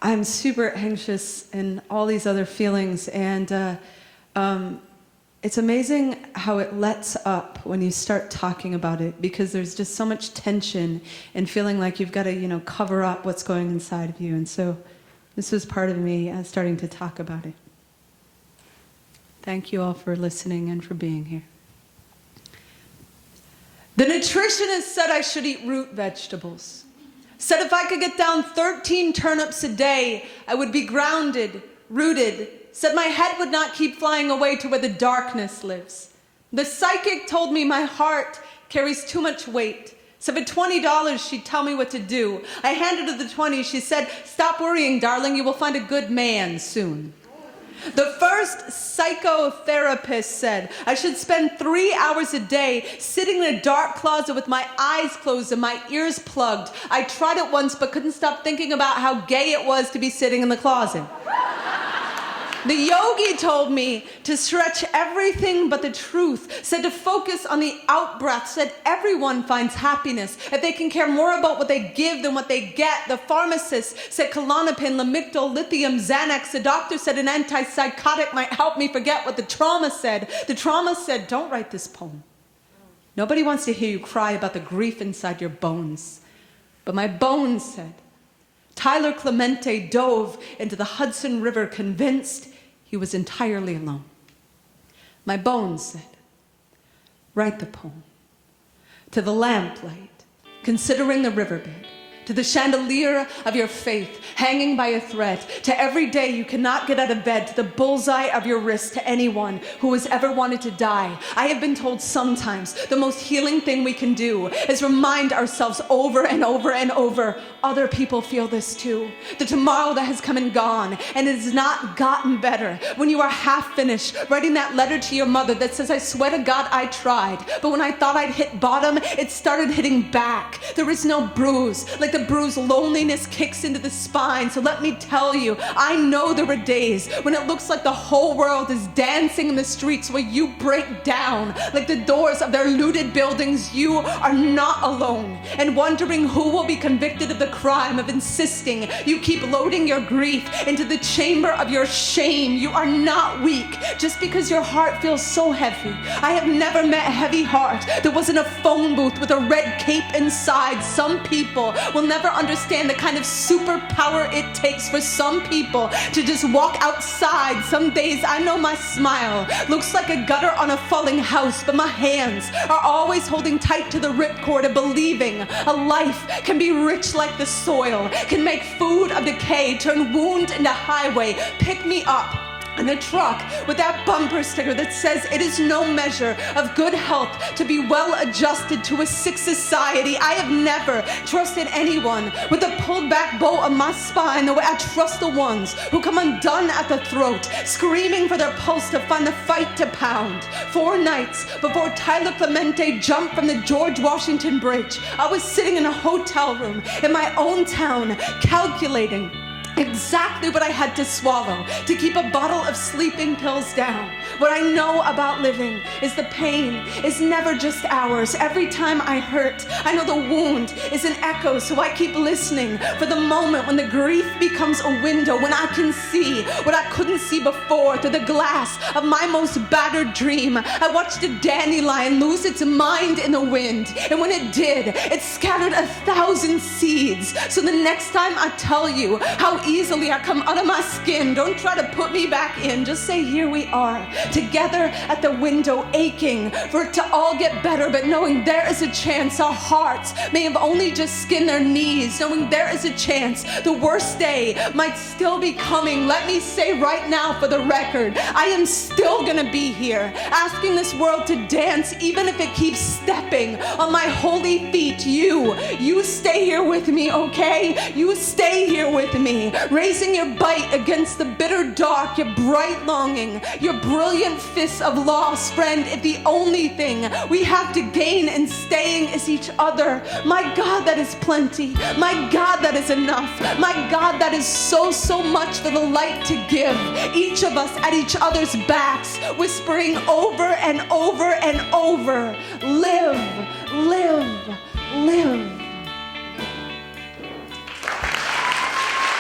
I'm super anxious and all these other feelings, and it's amazing how it lets up when you start talking about it, because there's just so much tension and feeling like you've got to, cover up what's going inside of you. And so this was part of me starting to talk about it. Thank you all for listening and for being here. The nutritionist said I should eat root vegetables. Said if I could get down 13 turnips a day, I would be grounded, rooted. Said my head would not keep flying away to where the darkness lives. The psychic told me my heart carries too much weight. So for $20, she'd tell me what to do. I handed her the 20. She said, stop worrying, darling. You will find a good man soon. The first psychotherapist said I should spend 3 hours a day sitting in a dark closet with my eyes closed and my ears plugged. I tried it once but couldn't stop thinking about how gay it was to be sitting in the closet. The yogi told me to stretch everything but the truth, said to focus on the out-breath, said everyone finds happiness if they can care more about what they give than what they get. The pharmacist said Klonopin, Lamictal, Lithium, Xanax. The doctor said an antipsychotic might help me forget what the trauma said. The trauma said, don't write this poem. Nobody wants to hear you cry about the grief inside your bones. But my bones said, Tyler Clemente dove into the Hudson River convinced he was entirely alone. My bones said, write the poem. To the lamplight, considering the riverbed, to the chandelier of your faith, hanging by a thread, to every day you cannot get out of bed, to the bullseye of your wrist, to anyone who has ever wanted to die. I have been told sometimes the most healing thing we can do is remind ourselves over and over and over, other people feel this too. The tomorrow that has come and gone, and it has not gotten better. When you are half finished writing that letter to your mother that says, I swear to God I tried, but when I thought I'd hit bottom, it started hitting back. There is no bruise. Like the bruise, loneliness kicks into the spine. So let me tell you, I know there are days when it looks like the whole world is dancing in the streets where you break down. Like the doors of their looted buildings, you are not alone. And wondering who will be convicted of the crime of insisting you keep loading your grief into the chamber of your shame. You are not weak just because your heart feels so heavy. I have never met a heavy heart that wasn't a phone booth with a red cape inside. Some people will never understand the kind of superpower it takes for some people to just walk outside. Some days I know my smile looks like a gutter on a falling house, but my hands are always holding tight to the ripcord of believing a life can be rich like the soil, can make food of decay, turn wound into highway, pick me up in a truck with that bumper sticker that says it is no measure of good health to be well adjusted to a sick society. I have never trusted anyone with a pulled back bow of my spine the way I trust the ones who come undone at the throat, screaming for their pulse to find the fight to pound. 4 nights before Tyler Clemente jumped from the George Washington Bridge, I was sitting in a hotel room in my own town, calculating exactly what I had to swallow to keep a bottle of sleeping pills down. What I know about living is the pain is never just ours. Every time I hurt, I know the wound is an echo, so I keep listening for the moment when the grief becomes a window, when I can see what I couldn't see before through the glass of my most battered dream. I watched a dandelion lose its mind in the wind, and when it did, it scattered 1,000 seeds. So the next time I tell you how easily I come out of my skin, don't try to put me back in. Just say, here we are, together at the window, aching for it to all get better, but knowing there is a chance our hearts may have only just skinned their knees, knowing there is a chance the worst day might still be coming. Let me say right now for the record, I am still gonna be here, asking this world to dance, even if it keeps stepping on my holy feet. You stay here with me, okay? You stay here with me, raising your bite against the bitter dark, your bright longing, your brilliant fists of loss. Friend, if the only thing we have to gain in staying is each other, my God, that is plenty. My God, that is enough. My God, that is so much for the light to give. Each of us at each other's backs, whispering over and over and over, live, live, live.